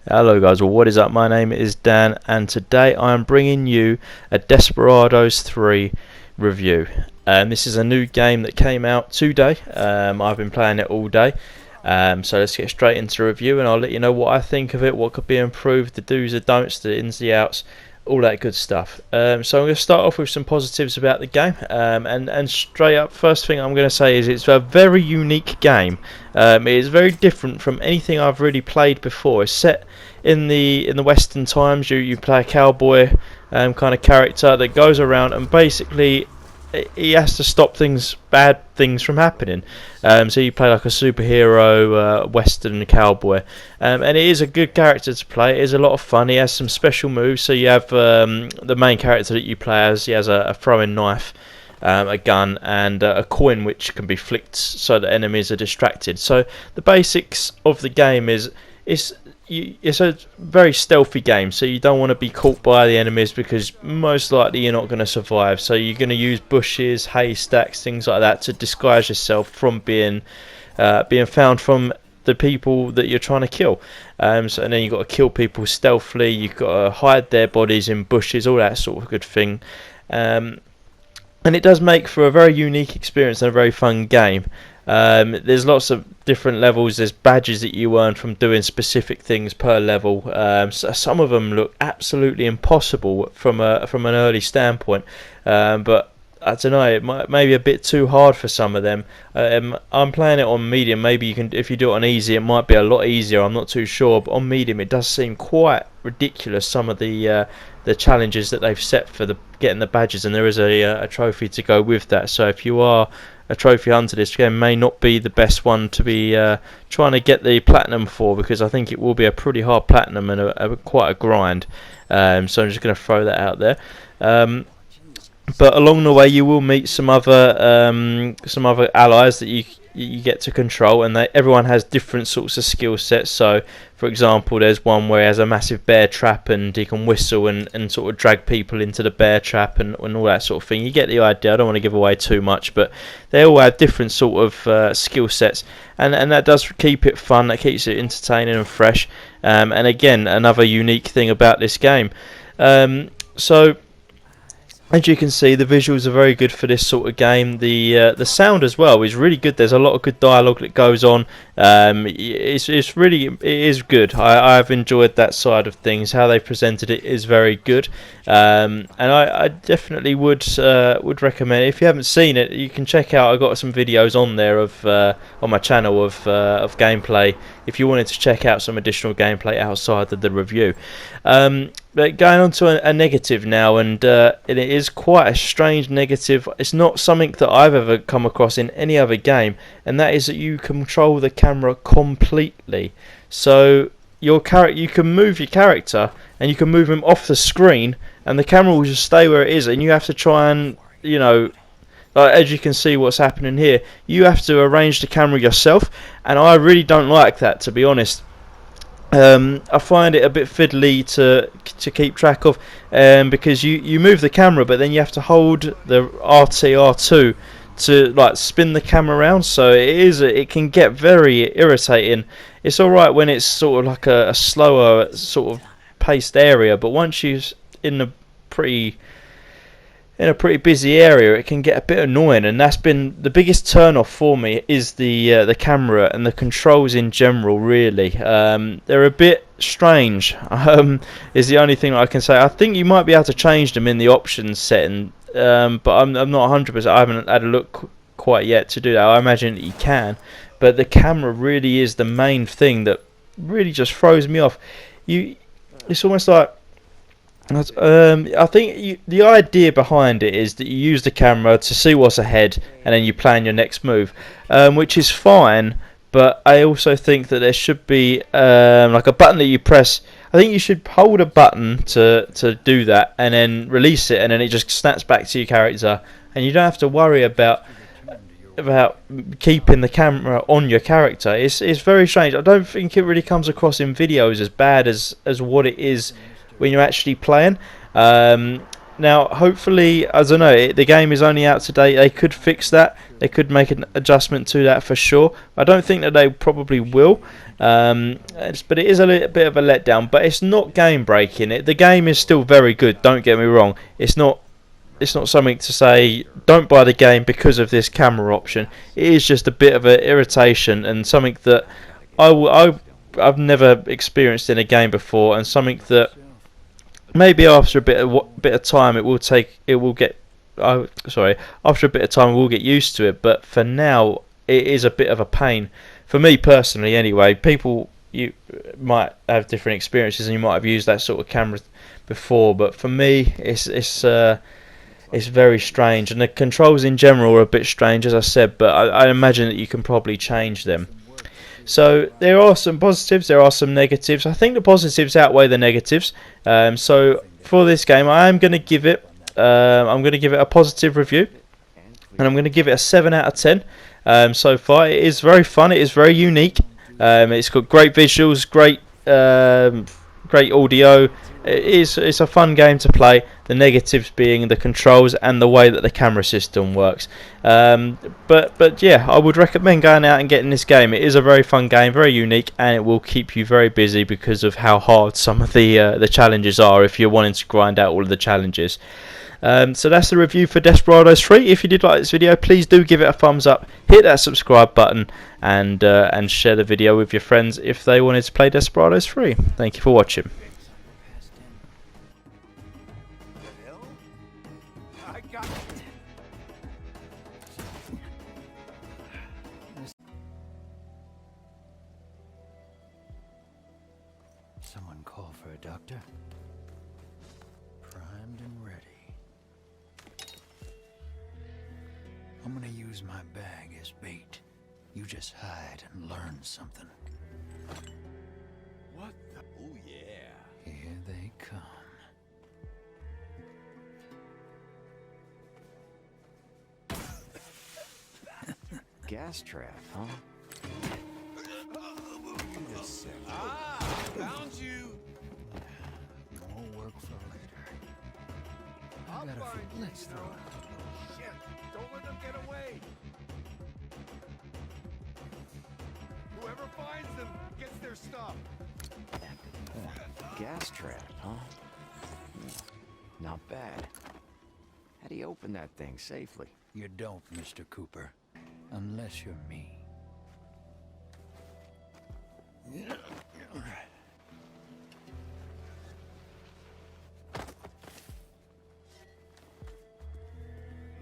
Hello guys, well what is up, my name is Dan and today I am bringing you a Desperados 3 review. This is a new game that came out today. I've been playing it all day, so let's get straight into the review and I'll let you know what I think of it, what could be improved, the do's, the don'ts, the ins, the outs, all that good stuff. So I'm going to start off with some positives about the game, and straight up, first thing I'm going to say is it's a very unique game. It is very different from anything I've really played before. It's set in the Western times. You play a cowboy kind of character that goes around and basically he has to stop bad things from happening. So you play like a superhero Western cowboy, and it is a good character to play. It is a lot of fun. He has some special moves. So you have the main character that you play as. He has a throwing knife, a gun, and a coin which can be flicked so that enemies are distracted. So the basics of the game is it's a very stealthy game, so you don't want to be caught by the enemies because most likely you're not going to survive. So you're going to use bushes, haystacks, things like that to disguise yourself from being found from the people that you're trying to kill. And then you've got to kill people stealthily. You've got to hide their bodies in bushes, all that sort of good thing. And it does make for a very unique experience and a very fun game. There's lots of different levels. There's badges that you earn from doing specific things per level. So some of them look absolutely impossible from an early standpoint, but I don't know, it may be a bit too hard for some of them. I'm playing it on medium. Maybe you can, if you do it on easy, it might be a lot easier. I'm not too sure, but on medium, it does seem quite ridiculous. Some of the challenges that they've set for getting the badges, and there is a trophy to go with that. So if you are a trophy hunter, this game may not be the best one to be trying to get the platinum for, because I think it will be a pretty hard platinum and quite a grind. So I'm just going to throw that out there. But along the way, you will meet some other allies that you get to control, and everyone has different sorts of skill sets. So, for example, there's one where he has a massive bear trap, and he can whistle and sort of drag people into the bear trap and all that sort of thing. You get the idea. I don't want to give away too much, but they all have different sort of skill sets, and that does keep it fun. That keeps it entertaining and fresh. And again, another unique thing about this game. So, as you can see, the visuals are very good for this sort of game. The sound as well is really good. There's a lot of good dialogue that goes on. It is good. I've enjoyed that side of things. How they presented it is very good, and I definitely would recommend it. If you haven't seen it, you can check out. I've got some videos on there on my channel of gameplay. If you wanted to check out some additional gameplay outside of the review. But going on to a negative now, and it is quite a strange negative. It's not something that I've ever come across in any other game, and that is that you control the camera completely. So you can move your character, and you can move him off the screen, and the camera will just stay where it is, and you have to try and, as you can see what's happening here, you have to arrange the camera yourself, and I really don't like that, to be honest. I find it a bit fiddly to keep track of, because you move the camera, but then you have to hold the RT/R2 to spin the camera around. So it can get very irritating. It's all right when it's sort of like a slower sort of paced area, but once you're in a pretty busy area, it can get a bit annoying, and that's been the biggest turn off for me, is the camera and the controls in general. Really, they're a bit strange. Is the only thing I can say. I think you might be able to change them in the options setting, but I'm not 100%. I haven't had a look quite yet to do that. I imagine that you can, but the camera really is the main thing that really just throws me off. It's almost like, I think the idea behind it is that you use the camera to see what's ahead, and then you plan your next move, which is fine. But I also think that there should be like a button that you press. I think you should hold a button to do that, and then release it, and then it just snaps back to your character, and you don't have to worry about keeping the camera on your character. It's very strange. I don't think it really comes across in videos as bad as what it is when you're actually playing. Now, hopefully, I don't know, the game is only out today. They could fix that. They could make an adjustment to that for sure. I don't think that they probably will. But it is a little bit of a letdown. But it's not game breaking. The game is still very good. Don't get me wrong. It's not. It's not something to say don't buy the game because of this camera option. It is just a bit of an irritation and something that I've never experienced in a game before, and something that maybe after a bit of time after a bit of time we'll get used to it. But for now, it is a bit of a pain for me personally. Anyway, people you might have different experiences and you might have used that sort of camera before, but for me, it's very strange, and the controls in general are a bit strange, as I said. But I imagine that you can probably change them. So there are some positives, there are some negatives. I think the positives outweigh the negatives. So for this game, I'm going to give it a positive review, and I'm going to give it a 7 out of 10. So far, it is very fun. It is very unique. It's got great visuals, great audio. It's a fun game to play. The negatives being the controls and the way that the camera system works. But yeah, I would recommend going out and getting this game. It is a very fun game, very unique, and it will keep you very busy because of how hard some of the challenges are if you're wanting to grind out all of the challenges. So that's the review for Desperados 3. If you did like this video, please do give it a thumbs up, hit that subscribe button, and share the video with your friends if they wanted to play Desperados 3. Thank you for watching. Someone call for a doctor? Primed and ready. I'm gonna use my bag as bait. You just hide and learn something. What the? Oh, yeah. Here they come. Gas trap, huh? Found you. More work for later. I'll I got a find few. you. Let's throw it. Shit! Don't let them get away. Whoever finds them gets their stuff. Gas trap, huh? Not bad. How do you open that thing safely? You don't, Mr. Cooper. Unless you're me.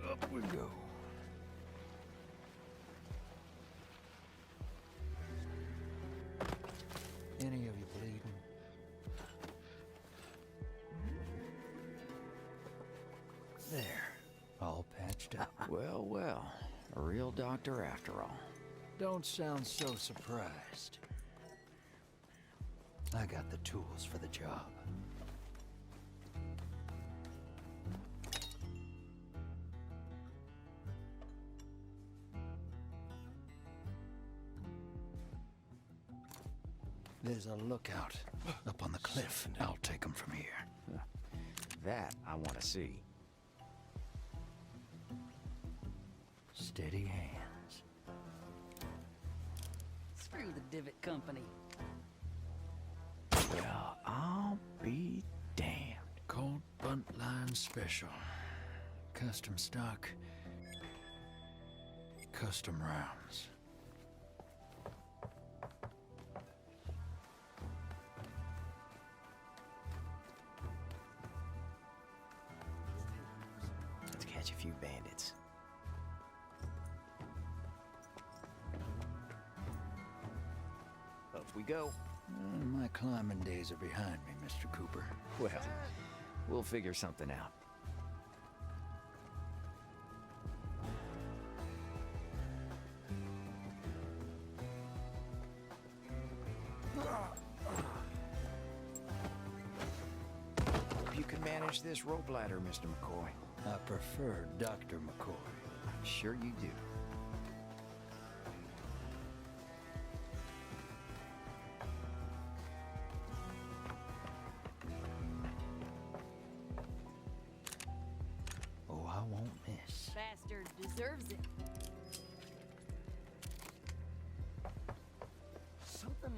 Up we go. Any of you bleeding? There. All patched up. Well, well. A real doctor after all. Don't sound so surprised. I got the tools for the job. There's a lookout up on the cliff. I'll take them from here. That I want to see. Steady hands. Screw the Divot Company. Well, I'll be damned. Colt bunt line special. Custom stock. Custom rounds. Let's catch a few bandits. Up we go. My climbing days are behind me, Mr. Cooper. Well, we'll figure something out. Hope you can manage this rope ladder, Mr. McCoy. I prefer Dr. McCoy. I'm sure you do. deserves it. Something.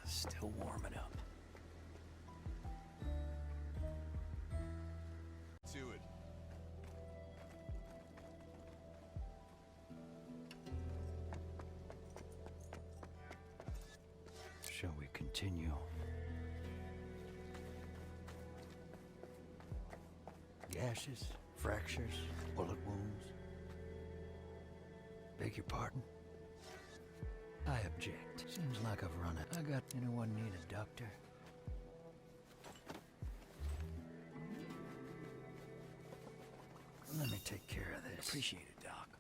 Still warming up. To it. Shall we continue? Gashes, fractures, bullet wounds. Beg your pardon? I object. Seems like I've run it. I got anyone need a doctor? Let me take care of this. Appreciate it, Doc.